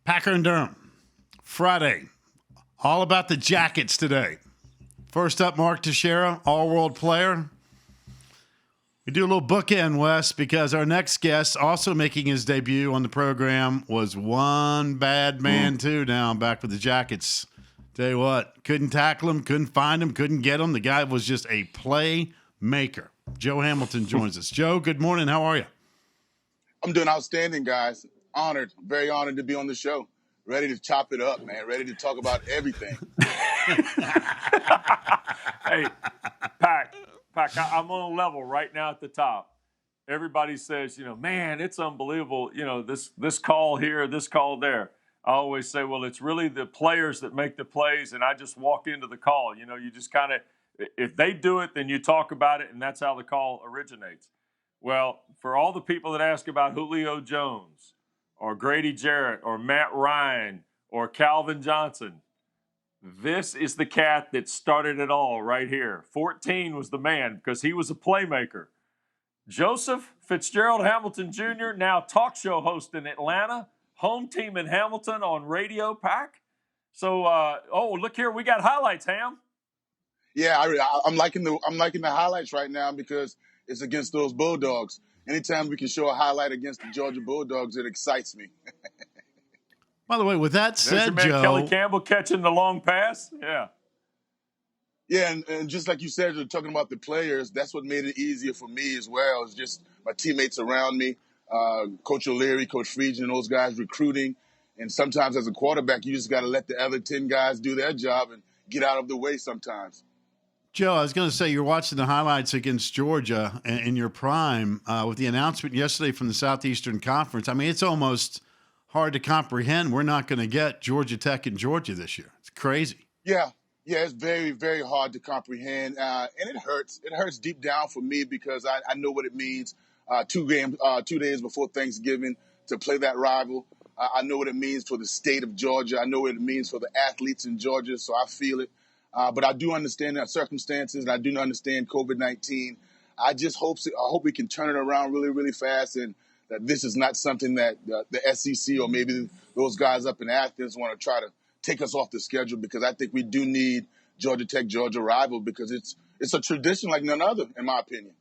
Packer and Durham, Friday. All about the Jackets today. First up, Mark Teixeira, all-world player. We do a little bookend, Wes, because our next guest, also making his debut on the program, was one bad man, too, now back with the Jackets. Tell you what, couldn't tackle him, couldn't find him, couldn't get him. The guy was just a playmaker. Joe Hamilton joins us. Joe, good morning. How are you? I'm doing outstanding, guys. Honored, very honored to be on the show. Ready to chop it up, man. Ready to talk about everything. Hey, Pac, I'm on a level right now at the top. Everybody says, man, it's unbelievable. This call here, this call there. I always say, well, it's really the players that make the plays, and I just walk into the call. You just kind of, if they do it, then you talk about it, and that's how the call originates. Well, for all the people that ask about Julio Jones or Grady Jarrett or Matt Ryan or Calvin Johnson, this is the cat that started it all right here. 14 was the man because he was a playmaker. Joseph Fitzgerald Hamilton Jr., now talk show host in Atlanta, home team in Hamilton on Radio Pack. So, look here, we got highlights, Ham. Yeah, I'm liking the highlights right now because it's against those Bulldogs. Anytime we can show a highlight against the Georgia Bulldogs, it excites me. By the way, with that said, Joe, Kelly Campbell catching the long pass. Yeah. Yeah, and just like you said, you're talking about the players. That's what made it easier for me as well. It's just my teammates around me, Coach O'Leary, Coach Friedgen, those guys recruiting. And sometimes as a quarterback, you just got to let the other 10 guys do their job and get out of the way sometimes. Joe, I was going to say, you're watching the highlights against Georgia in your prime with the announcement yesterday from the Southeastern Conference. I mean, it's almost hard to comprehend. We're not going to get Georgia Tech and Georgia this year. It's crazy. Yeah, it's very, very hard to comprehend. And it hurts. It hurts deep down for me because I know what it means 2 days before Thanksgiving to play that rival. I know what it means for the state of Georgia. I know what it means for the athletes in Georgia, so I feel it. But I do understand the circumstances, and I do understand COVID-19. I hope we can turn it around really, really fast, and that this is not something that the SEC or maybe those guys up in Athens want to try to take us off the schedule, because I think we do need Georgia Tech, Georgia rival, because it's a tradition like none other, in my opinion.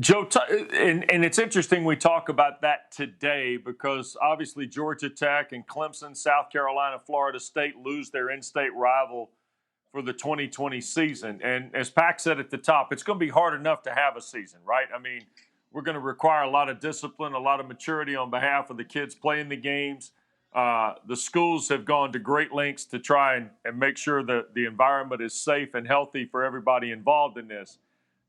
Joe, and it's interesting we talk about that today because obviously Georgia Tech and Clemson, South Carolina, Florida State lose their in-state rival for the 2020 season. And as Pac said at the top, it's going to be hard enough to have a season, right? I mean, we're going to require a lot of discipline, a lot of maturity on behalf of the kids playing the games. The schools have gone to great lengths to try and make sure that the environment is safe and healthy for everybody involved in this.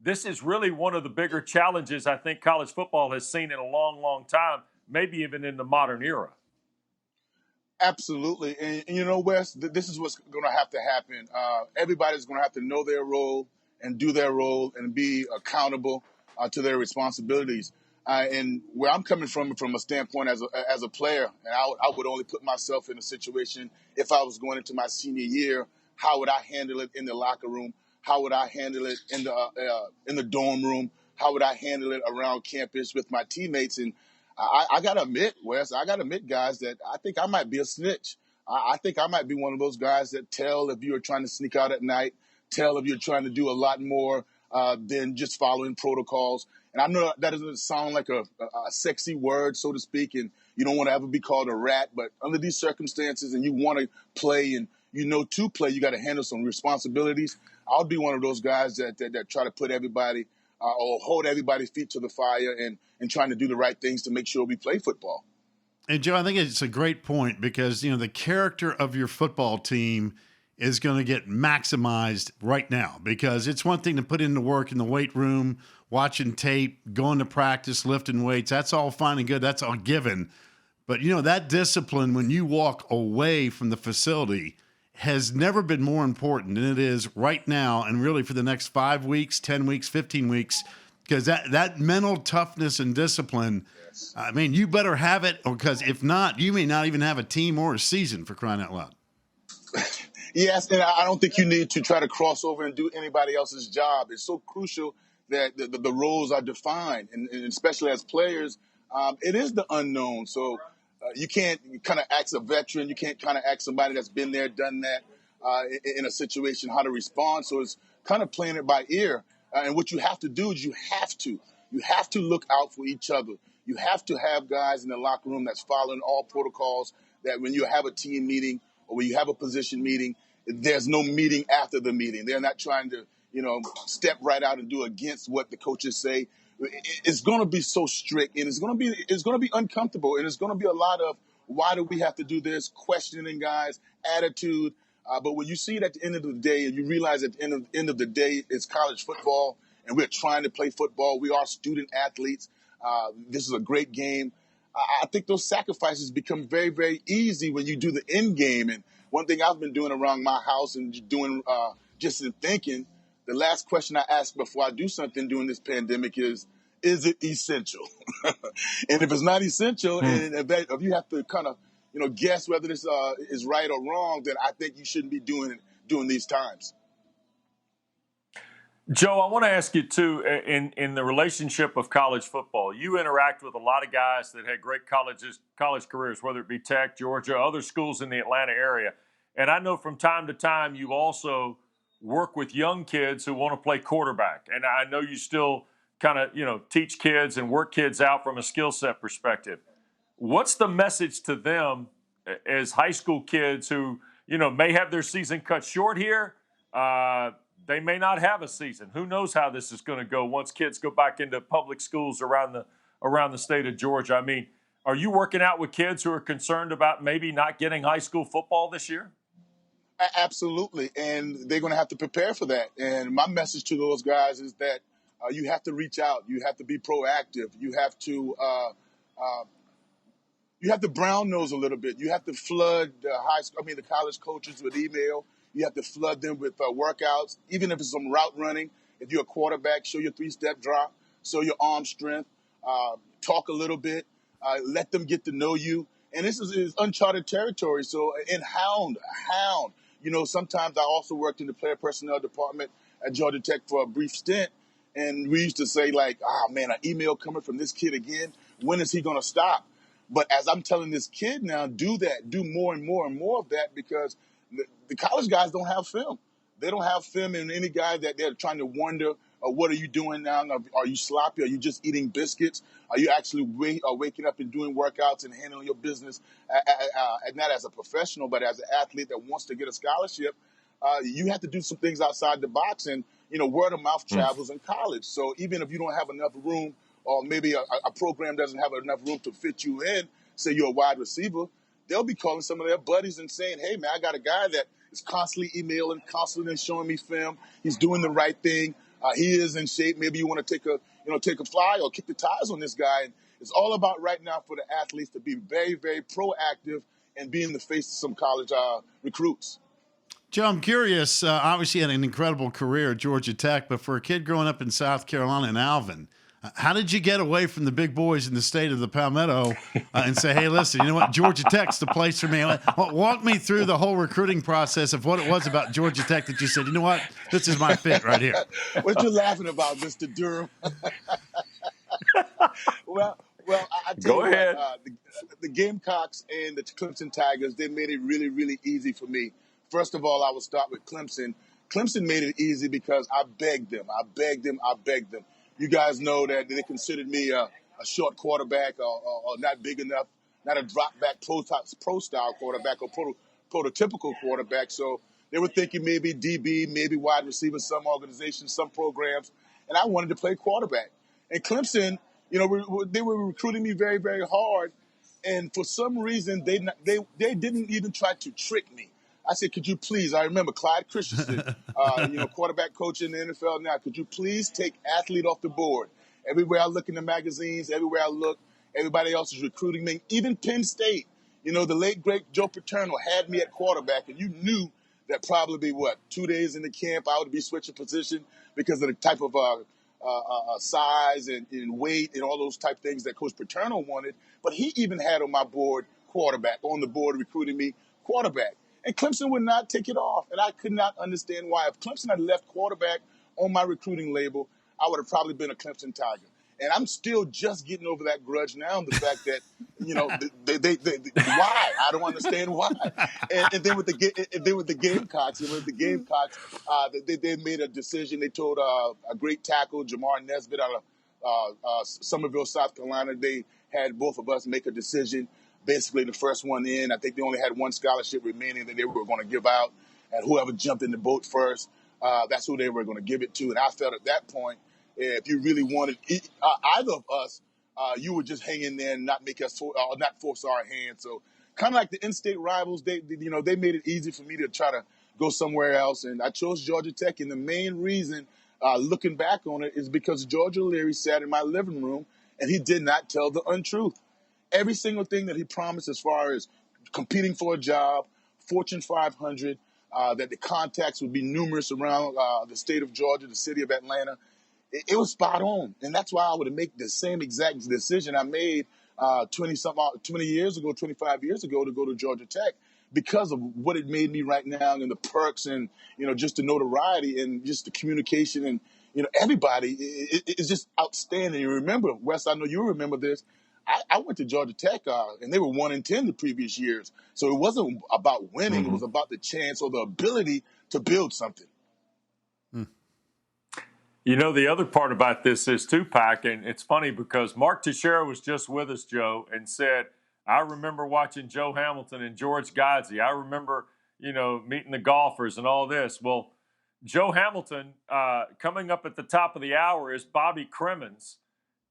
This is really one of the bigger challenges I think college football has seen in a long, long time, maybe even in the modern era. Absolutely. And Wes, this is what's going to have to happen. Everybody's going to have to know their role and do their role and be accountable to their responsibilities. And where I'm coming from a standpoint as a player, and I would only put myself in a situation if I was going into my senior year, how would I handle it in the locker room? How would I handle it in the dorm room? How would I handle it around campus with my teammates? And I got to admit, Wes, guys, that I think I might be a snitch. I think I might be one of those guys that tell if you're trying to sneak out at night, tell if you're trying to do a lot more than just following protocols. And I know that doesn't sound like a sexy word, so to speak, and you don't want to ever be called a rat. But under these circumstances, and you want to play and to play, you got to handle some responsibilities. I'll be one of those guys that try to put everybody or hold everybody's feet to the fire and trying to do the right things to make sure we play football. And Joe, I think it's a great point because, the character of your football team is going to get maximized right now, because it's one thing to put in the work in the weight room, watching tape, going to practice, lifting weights. That's all fine and good. That's all given. But, that discipline when you walk away from the facility has never been more important than it is right now, and really for the next 5 weeks, 10 weeks, 15 weeks, because that mental toughness and discipline, yes. I mean, you better have it, because if not, you may not even have a team or a season, for crying out loud. Yes, and I don't think you need to try to cross over and do anybody else's job. It's so crucial that the roles are defined, and especially as players, it is the unknown. So You can't kind of ask a veteran. You can't kind of ask somebody that's been there, done that in a situation how to respond. So it's kind of playing it by ear. And what you have to do is you have to look out for each other. You have to have guys in the locker room that's following all protocols, that when you have a team meeting or when you have a position meeting, there's no meeting after the meeting. They're not trying to, step right out and do against what the coaches say. It's going to be so strict, and it's going to be uncomfortable, and it's going to be a lot of why do we have to do this, questioning guys, attitude. But when you see it at the end of the day, and you realize at the end of the day, it's college football, and we're trying to play football. We are student athletes. This is a great game. I think those sacrifices become very, very easy when you do the end game. And one thing I've been doing around my house and doing just in thinking, the last question I ask before I do something during this pandemic is it essential? And if it's not essential, and if you have to kind of, guess whether this is right or wrong, then I think you shouldn't be doing these times. Joe, I want to ask you, too, in the relationship of college football, you interact with a lot of guys that had great college careers, whether it be Tech, Georgia, other schools in the Atlanta area. And I know from time to time you also work with young kids who want to play quarterback. And I know you still kind of, teach kids and work kids out from a skill set perspective. What's the message to them as high school kids who, may have their season cut short here? They may not have a season. Who knows how this is going to go once kids go back into public schools around the state of Georgia? I mean, are you working out with kids who are concerned about maybe not getting high school football this year? Absolutely, and they're going to have to prepare for that. And my message to those guys is that you have to reach out. You have to be proactive. You have to brown nose a little bit. You have to flood the college coaches with email. You have to flood them with workouts, even if it's some route running. If you're a quarterback, show your 3-step drop, show your arm strength, talk a little bit, let them get to know you. And this is uncharted territory. So, and hound. Sometimes I also worked in the player personnel department at Georgia Tech for a brief stint. And we used to say, like, man, an email coming from this kid again. When is he going to stop? But as I'm telling this kid now, do more and more and more of that, because the college guys don't have film. They don't have film in any guy that they're trying to wonder, what are you doing now? Are you sloppy? Are you just eating biscuits? Are you actually waking up and doing workouts and handling your business, not as a professional, but as an athlete that wants to get a scholarship? You have to do some things outside the box, and word of mouth travels in college. So even if you don't have enough room, or maybe a program doesn't have enough room to fit you in, say you're a wide receiver, they'll be calling some of their buddies and saying, hey, man, I got a guy that is constantly emailing, constantly showing me film. He's doing the right thing. He is in shape. Maybe you want to take a fly or kick the tires on this guy. And it's all about right now for the athletes to be very, very proactive and be in the face of some college recruits. Joe, I'm curious. Obviously, you had an incredible career at Georgia Tech, but for a kid growing up in South Carolina in Alvin, how did you get away from the big boys in the state of the Palmetto and say, hey, listen, you know what? Georgia Tech's the place for me. Walk me through the whole recruiting process of what it was about Georgia Tech that you said, you know what? This is my fit right here. What you laughing about, Mr. Durham? Well, I tell Go you ahead. what, the Gamecocks and the Clemson Tigers, they made it really, really easy for me. First of all, I will start with Clemson. Clemson made it easy because I begged them. You guys know that they considered me a short quarterback or not big enough, not a drop-back pro-style quarterback or prototypical quarterback. So they were thinking maybe DB, maybe wide receiver, some organizations, some programs, and I wanted to play quarterback. And Clemson, they were recruiting me very, very hard, and for some reason they didn't even try to trick me. I said, could you please, I remember Clyde Christensen, quarterback coach in the NFL now, could you please take athlete off the board? Everywhere I look in the magazines, everywhere I look, everybody else is recruiting me. Even Penn State, the late, great Joe Paterno had me at quarterback, and you knew that probably, 2 days in the camp, I would be switching position because of the type of size and weight and all those type things that Coach Paterno wanted. But he even had on the board recruiting me quarterback. And Clemson would not take it off. And I could not understand why. If Clemson had left quarterback on my recruiting label, I would have probably been a Clemson Tiger. And I'm still just getting over that grudge now. The fact that, they why? I don't understand why. And then with the Gamecocks, they made a decision. They told a great tackle, Jamar Nesbitt, out of Somerville, South Carolina. They had both of us make a decision. Basically, the first one in. I think they only had one scholarship remaining that they were going to give out, and whoever jumped in the boat first, that's who they were going to give it to. And I felt at that point, if you really wanted either of us, you would just hang in there and not make us not force our hand. So kind of like the in-state rivals, they made it easy for me to try to go somewhere else, and I chose Georgia Tech. And the main reason, looking back on it, is because George O'Leary sat in my living room and he did not tell the untruth. Every single thing that he promised as far as competing for a job, Fortune 500, that the contacts would be numerous around the state of Georgia, the city of Atlanta, it was spot on. And that's why I would make the same exact decision I made 20 years ago, 25 years ago, to go to Georgia Tech, because of what it made me right now, and the perks, and just the notoriety and just the communication, and everybody is just outstanding. You remember, Wes, I know you remember this. I went to Georgia Tech, and they were 1-10 the previous years. So it wasn't about winning; It was about the chance or the ability to build something. The other part about this is too, Pac, and it's funny because Mark Teixeira was just with us, Joe, and said, I remember watching Joe Hamilton and George Godsey. I remember, meeting the golfers and all this. Well, Joe Hamilton, coming up at the top of the hour, is Bobby Crimmins.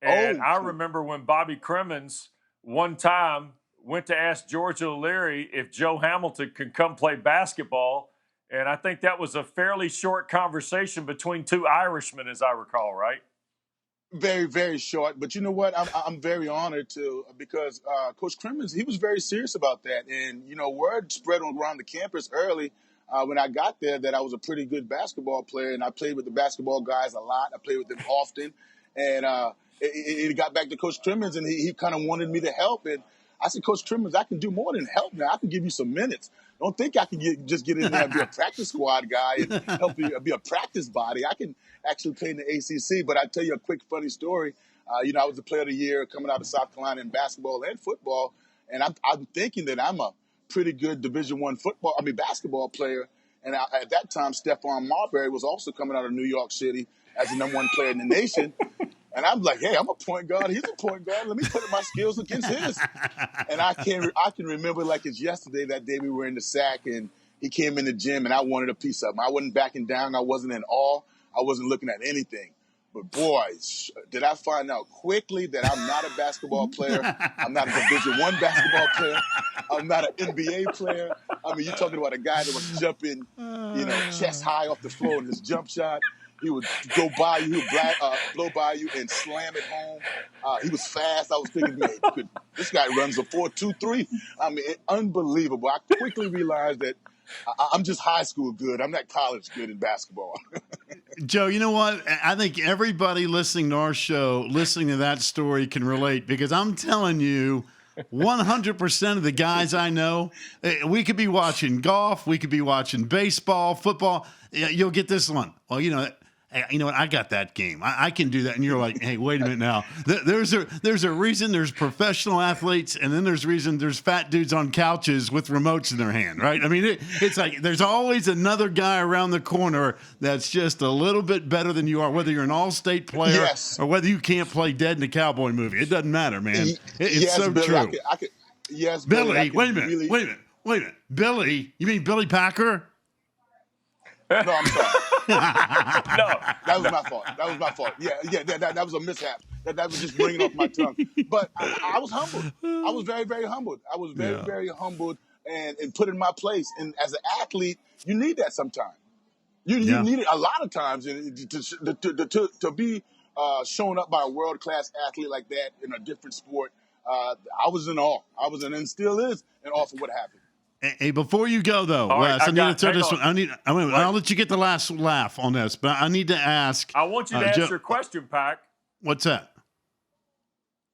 And I remember when Bobby Crimmins one time went to ask George O'Leary if Joe Hamilton could come play basketball. And I think that was a fairly short conversation between two Irishmen, as I recall, right? Very, very short. But you know what? I'm very honored to, because Coach Crimmins, he was very serious about that. And, word spread around the campus early when I got there that I was a pretty good basketball player. And I played with the basketball guys a lot. I played with them often. And it got back to Coach Crimmins, and he kind of wanted me to help. And I said, Coach Crimmins, I can do more than help now. I can give you some minutes. Don't think I can just get in there and be a practice squad guy and help you be a practice body. I can actually play in the ACC. But I tell you a quick funny story. I was the player of the year coming out of South Carolina in basketball and football, and I'm thinking that I'm a pretty good Division I basketball player. And at that time, Stephon Marbury was also coming out of New York City as the #1 player in the nation. And I'm like, hey, I'm a point guard. He's a point guard. Let me put my skills against his. And I can remember like it's yesterday, that day we were in the sack, and he came in the gym, and I wanted a piece of him. I wasn't backing down. I wasn't in awe. I wasn't looking at anything. But boy, did I find out quickly that I'm not a basketball player. I'm not a Division I basketball player. I'm not an NBA player. I mean, you're talking about a guy that was jumping, chest high off the floor in his jump shot. He would go by you, he would blow by you and slam it home. He was fast. I was thinking, man, this guy runs a 4.23. I mean, unbelievable. I quickly realized that I'm just high school good. I'm not college good in basketball. Joe, you know what? I think everybody listening to our show, listening to that story, can relate, because I'm telling you, 100% of the guys I know, we could be watching golf, we could be watching baseball, football. You'll get this one. Well, you know what? I got that game. I can do that. And you're like, hey, wait a minute now. There's a reason there's professional athletes, and then there's reason there's fat dudes on couches with remotes in their hand, right? I mean, it's like there's always another guy around the corner that's just a little bit better than you are, whether you're an all-state player or whether you can't play dead in a cowboy movie. It doesn't matter, man. It's yes, so Billy, true. Yes, Billy, Billy, wait a minute. Billy, you mean Billy Packer? No, I'm sorry. No. That was my fault. Yeah, that was a mishap. That was just bringing off my tongue. But I was humbled. I was very, very humbled. I was very, very humbled and put in my place. And as an athlete, you need that sometimes. You need it a lot of times to be shown up by a world-class athlete like that in a different sport. I was in awe. And still is in awe for what happened. Hey, before you go, though, Wes, I need to throw this one. I'll let you get the last laugh on this, but I need to ask. I want you to ask your question, Pac. What's that?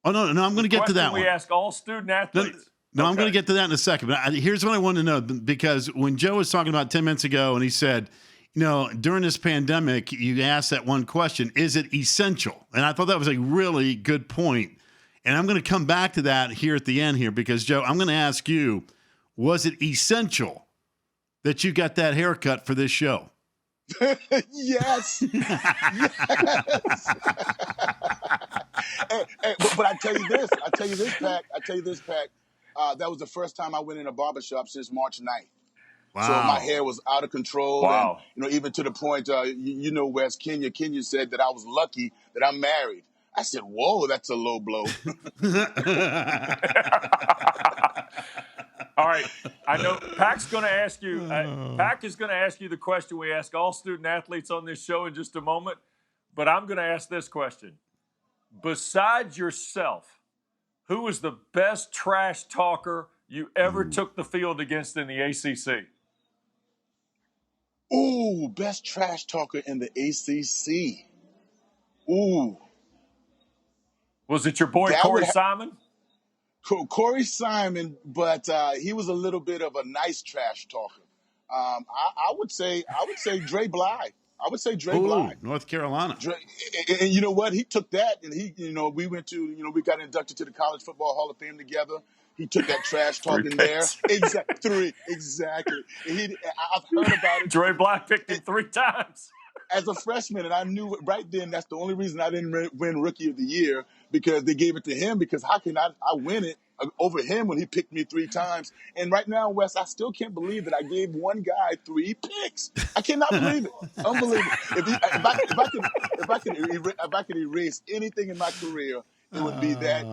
Oh, no, I'm going to get to that one. We ask all student athletes. No, I'm going to get to that in a second. But here's what I want to know, because when Joe was talking about 10 minutes ago, and he said, during this pandemic, you asked that one question, is it essential? And I thought that was a really good point. And I'm going to come back to that here at the end here because, Joe, I'm going to ask you, was it essential that you got that haircut for this show? Yes. Yes. But I tell you this, Pat. That was the first time I went in a barbershop since March 9th. Wow. So my hair was out of control. Wow. And, even to the point, Wes, Kenya said that I was lucky that I'm married. I said, whoa, that's a low blow. All right. I know Pac's going to ask you. Pac is going to ask you the question we ask all student athletes on this show in just a moment. But I'm going to ask this question. Besides yourself, who was the best trash talker you ever took the field against in the ACC? Ooh, best trash talker in the ACC. Ooh. Was it your boy Corey Simon? Corey Simon, but he was a little bit of a nice trash talker. I would say Dre Bly. Bly. North Carolina. And you know what? He took that, and we went to, we got inducted to the College Football Hall of Fame together. He took that trash talk in there. Exactly. And I've heard about it. Dre Bly picked him 3 times. As a freshman, and I knew right then that's the only reason I didn't win Rookie of the Year, because they gave it to him, because how can I win it over him when he picked me 3 times? And right now, Wes, I still can't believe that I gave one guy 3 picks. I cannot believe it. Unbelievable. If I could erase anything in my career, it would be that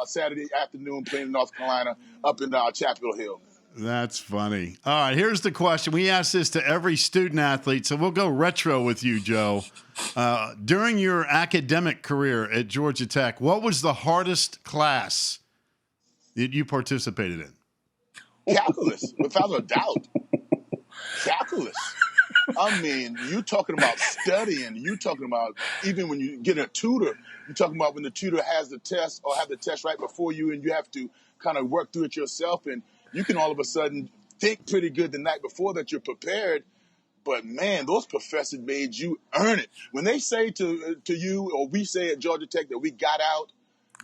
Saturday afternoon playing in North Carolina up in Chapel Hill. That's funny. All right, here's the question. We ask this to every student athlete, so we'll go retro with you, Joe. During your academic career at Georgia Tech, what was the hardest class that you participated in? Calculus, without a doubt. Calculus. I mean, you talking about studying. You talking about even when you get a tutor. You talking about when the tutor has the test or have the test right before you, and you have to kind of work through it yourself. And you can all of a sudden think pretty good the night before that you're prepared. But, man, those professors made you earn it. When they say to you, or we say at Georgia Tech that we got out,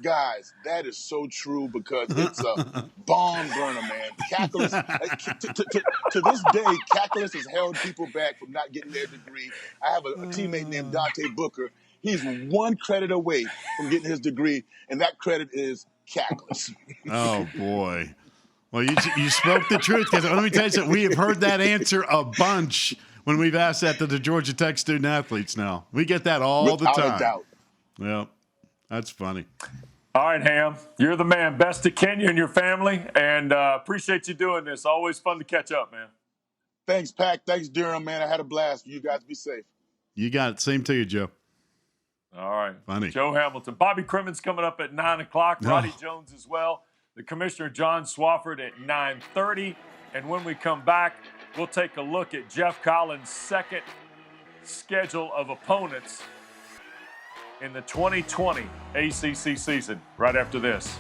guys, that is so true, because it's a bomb burner, man. Calculus, to this day, calculus has held people back from not getting their degree. I have a teammate named Dante Booker. He's 1 credit away from getting his degree, and that credit is calculus. Oh, boy. Well, you spoke the truth, because let me tell you something. We have heard that answer a bunch when we've asked that to the Georgia Tech student athletes now. We get that all the time. Without a doubt. Well, that's funny. All right, Ham. You're the man. Best to Kenya and your family, and appreciate you doing this. Always fun to catch up, man. Thanks, Pac. Thanks, Durham, man. I had a blast. You guys be safe. You got it. Same to you, Joe. All right. Funny. Joe Hamilton. Bobby Crimmon's coming up at 9 o'clock. Roddy Jones as well. The Commissioner, John Swafford, at 9:30. And when we come back, we'll take a look at Jeff Collins' second schedule of opponents in the 2020 ACC season right after this.